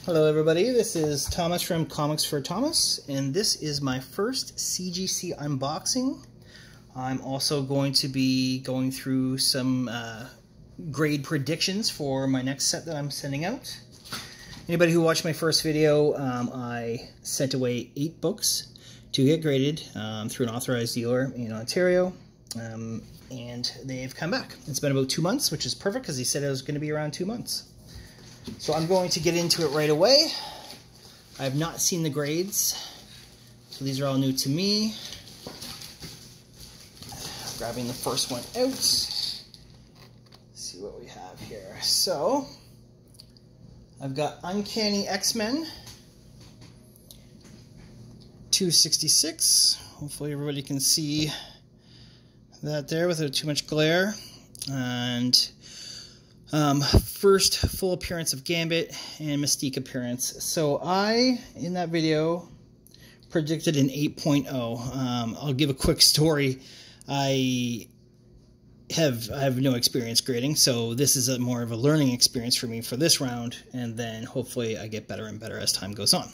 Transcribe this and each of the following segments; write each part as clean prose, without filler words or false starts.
Hello everybody, this is Thomas from Comics for Thomas, and this is my first CGC unboxing. I'm also going to be going through some grade predictions for my next set that I'm sending out. Anybody who watched my first video, I sent away 8 books to get graded through an authorized dealer in Ontario, and they've come back. It's been about 2 months, which is perfect because he said it was going to be around 2 months. So I'm going to get into it right away. I have not seen the grades, so these are all new to me. Grabbing the first one out. Let's see what we have here. So, I've got Uncanny X-Men 266. Hopefully everybody can see that there without too much glare. And first full appearance of Gambit and Mystique appearance. So I, in that video, predicted an 8.0. I'll give a quick story. I have no experience grading, so this is more of a learning experience for me for this round, and then hopefully I get better and better as time goes on.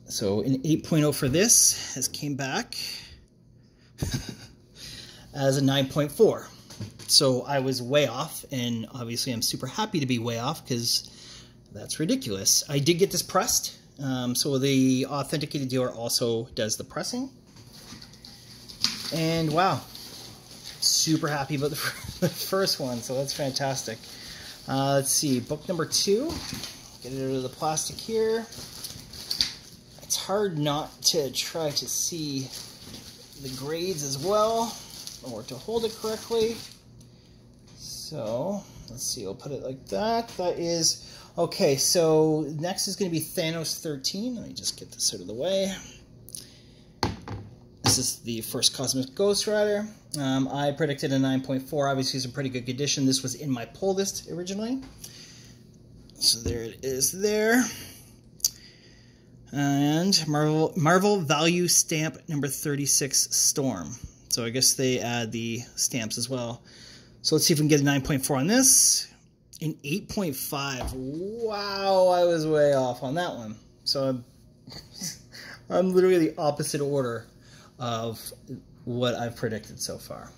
So an 8.0 for this has came back as a 9.4. So I was way off, and obviously I'm super happy to be way off because that's ridiculous. I did get this pressed, so the authenticated dealer also does the pressing. And wow, super happy about the first one, so that's fantastic. Let's see, book number 2. Get it out of the plastic here. It's hard not to try to see the grades as well, or to hold it correctly. So, let's see, I'll put it like that. That is, okay, so next is going to be Thanos 13. Let me just get this out of the way. This is the first Cosmic Ghost Rider. I predicted a 9.4. Obviously, it's in pretty good condition. This was in my pull list originally. So there it is there. And Marvel Value Stamp number 36 Storm. So I guess they add the stamps as well. So let's see if we can get a 9.4 on this. An 8.5. Wow, I was way off on that one. So I'm literally the opposite order of what I've predicted so far.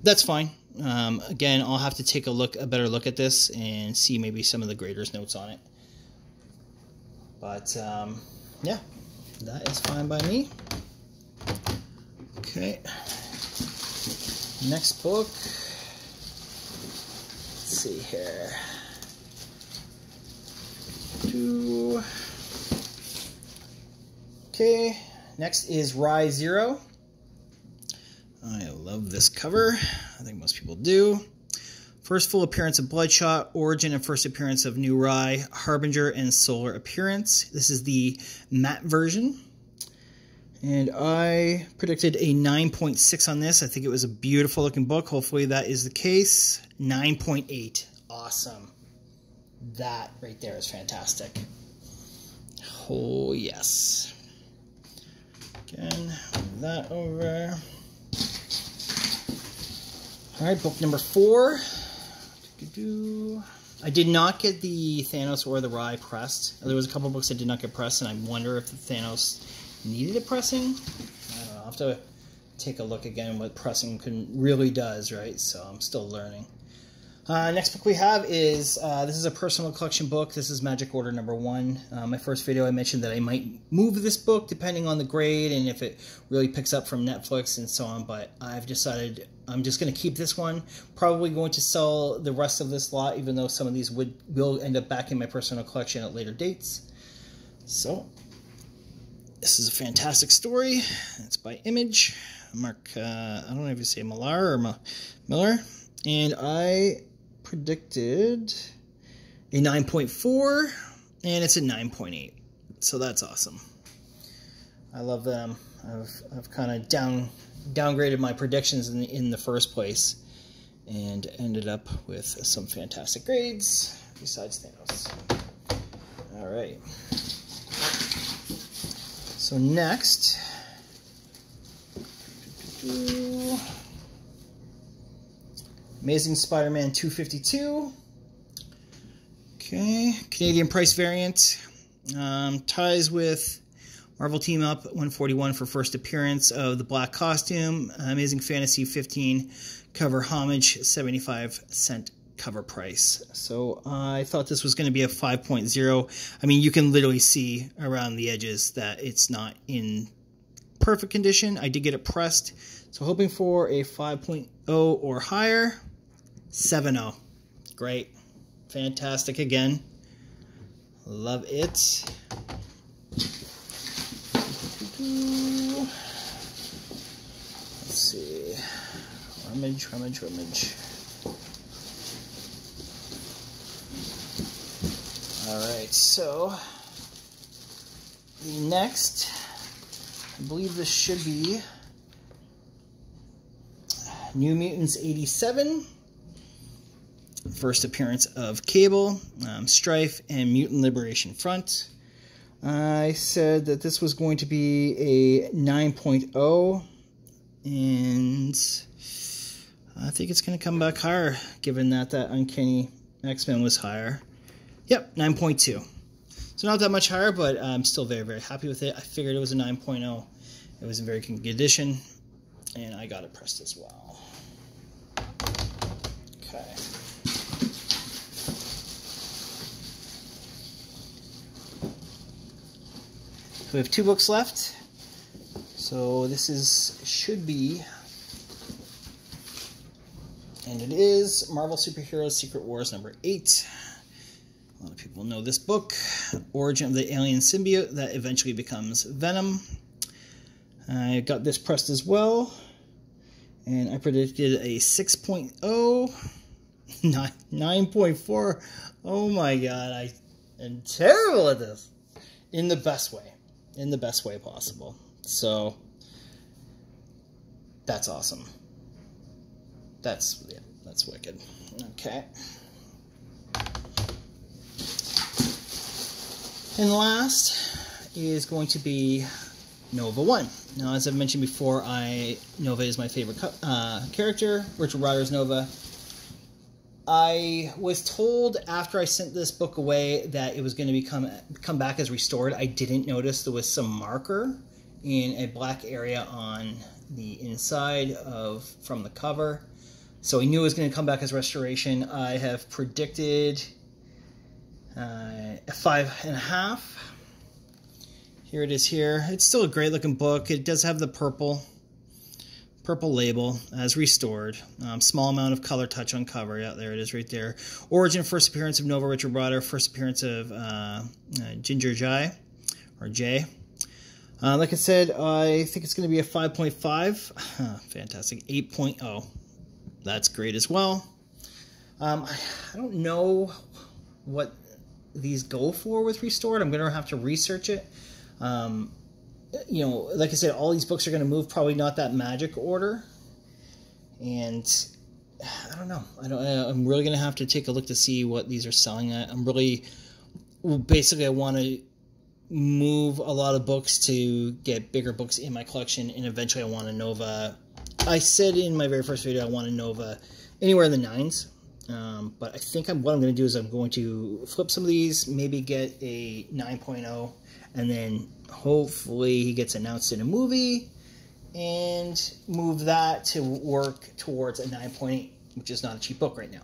That's fine. Again, I'll have to take a better look at this and see maybe some of the graders' notes on it. But yeah, that is fine by me. Okay. Next book. Let's see here. Okay. Next is Rye Zero. I love this cover. I think most people do. First full appearance of Bloodshot, origin and first appearance of New Rye, Harbinger, and Solar appearance. This is the matte version. And I predicted a 9.6 on this. I think it was a beautiful looking book. Hopefully that is the case. 9.8. Awesome. That right there is fantastic. Oh, yes. Again, move that over. Alright, book number 4. I did not get the Thanos or the Rye pressed. There was a couple books that did not get pressed, and I wonder if the Thanos needed a pressing. I don't know. I'll have to take a look again what pressing really does, right? So I'm still learning. Next book we have is, this is a personal collection book. This is Magic Order number 1. My first video I mentioned that I might move this book depending on the grade and if it really picks up from Netflix and so on, but I've decided I'm just going to keep this one. Probably going to sell the rest of this lot, even though some of these will end up back in my personal collection at later dates. So, this is a fantastic story. It's by Image. Mark, I don't know if you say Millar or Miller. And I predicted a 9.4, and it's a 9.8. So that's awesome. I love them. I've kind of downgraded my predictions in the first place and ended up with some fantastic grades besides Thanos. All right. So next, Amazing Spider-Man 252. Okay, Canadian price variant. Ties with Marvel Team Up 141 for first appearance of the black costume. Amazing Fantasy 15 cover homage, 75-cent cover price. So I thought this was going to be a 5.0. I mean, you can literally see around the edges that it's not in perfect condition. I did get it pressed, so hoping for a 5.0 or higher. 7.0. Great. Fantastic again. Love it. Let's see. Rummage. Alright, so the next, I believe this should be New Mutants 87. First appearance of Cable, Strife, and Mutant Liberation Front. I said that this was going to be a 9.0, and I think it's going to come back higher, given that that Uncanny X-Men was higher. Yep, 9.2. So not that much higher, but I'm still very, very happy with it. I figured it was a 9.0. It was in very good condition, and I got it pressed as well. Okay. So we have 2 books left. So this should be, and it is, Marvel Superheroes Secret Wars number 8. A lot of people know this book. Origin of the alien symbiote that eventually becomes Venom. I got this pressed as well, and I predicted a 6.0, 9.4. Oh my god, I am terrible at this. In the best way. In the best way possible. So, that's awesome. That's wicked. Okay. And last is going to be Nova 1. Now, as I've mentioned before, Nova is my favorite character. Richard Rider's Nova. I was told after I sent this book away that it was going to come back as restored. I didn't notice there was some marker in a black area on the inside from the cover. So I knew it was going to come back as restoration. I have predicted a 5.5. Here it is here. It's still a great looking book. It does have the purple label as restored. Small amount of color touch on cover. Yeah, there it is right there. Origin, first appearance of Nova, Richard Rider. First appearance of Ginger Jai, or Jay. Like I said, I think it's going to be a 5.5. Fantastic. 8.0. That's great as well. I don't know what these go for with restored. I'm going to have to research it. You know, like I said, all these books are going to move probably not that magic order, and I don't know. I'm really going to have to take a look to see what these are selling at. Basically, I want to move a lot of books to get bigger books in my collection, and eventually I want a Nova. I said in my very first video I want a Nova anywhere in the 9s. But I think what I'm going to do is I'm going to flip some of these, maybe get a 9.0, and then hopefully he gets announced in a movie, and move that to work towards a 9.8, which is not a cheap book right now.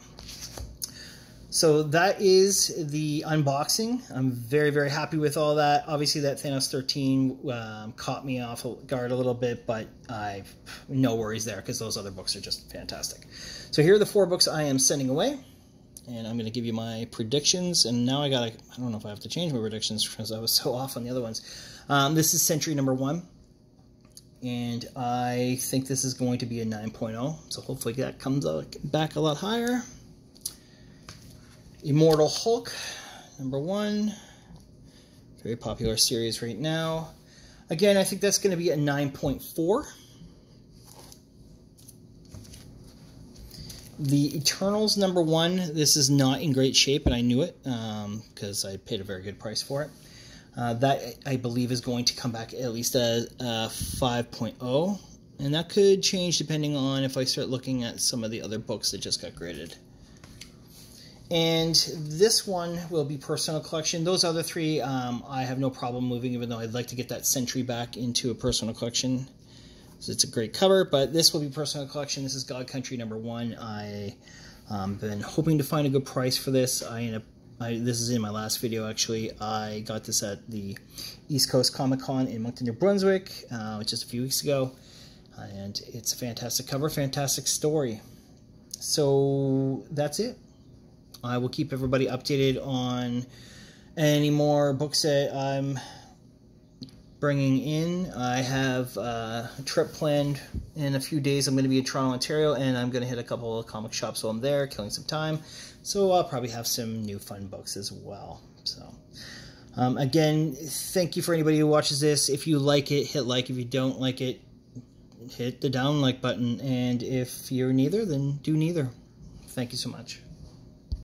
So that is the unboxing. I'm very, very happy with all that. Obviously that Thanos 13 caught me off guard a little bit, but I've no worries there because those other books are just fantastic. So here are the 4 books I am sending away, and I'm going to give you my predictions. And now I don't know if I have to change my predictions because I was so off on the other ones. This is Century number 1, and I think this is going to be a 9.0. So hopefully that comes back a lot higher. Immortal Hulk, number 1. Very popular series right now. Again, I think that's going to be a 9.4. The Eternals, number 1. This is not in great shape, and I knew it because I paid a very good price for it. That, I believe, is going to come back at least a 5.0. And that could change depending on if I start looking at some of the other books that just got graded. And this one will be personal collection. Those other three, I have no problem moving, even though I'd like to get that Sentry back into a personal collection. So it's a great cover, but this will be personal collection. This is God Country #1. I been hoping to find a good price for this. This is in my last video, actually. I got this at the East Coast Comic Con in Moncton, New Brunswick, just a few weeks ago. And it's a fantastic cover, fantastic story. So that's it. I will keep everybody updated on any more books that I'm bringing in. I have a trip planned in a few days. I'm going to be in Toronto, Ontario, and I'm going to hit a couple of comic shops while I'm there, killing some time. So I'll probably have some new fun books as well. So again, thank you for anybody who watches this. If you like it, hit like. If you don't like it, hit the down like button. And if you're neither, then do neither. Thank you so much.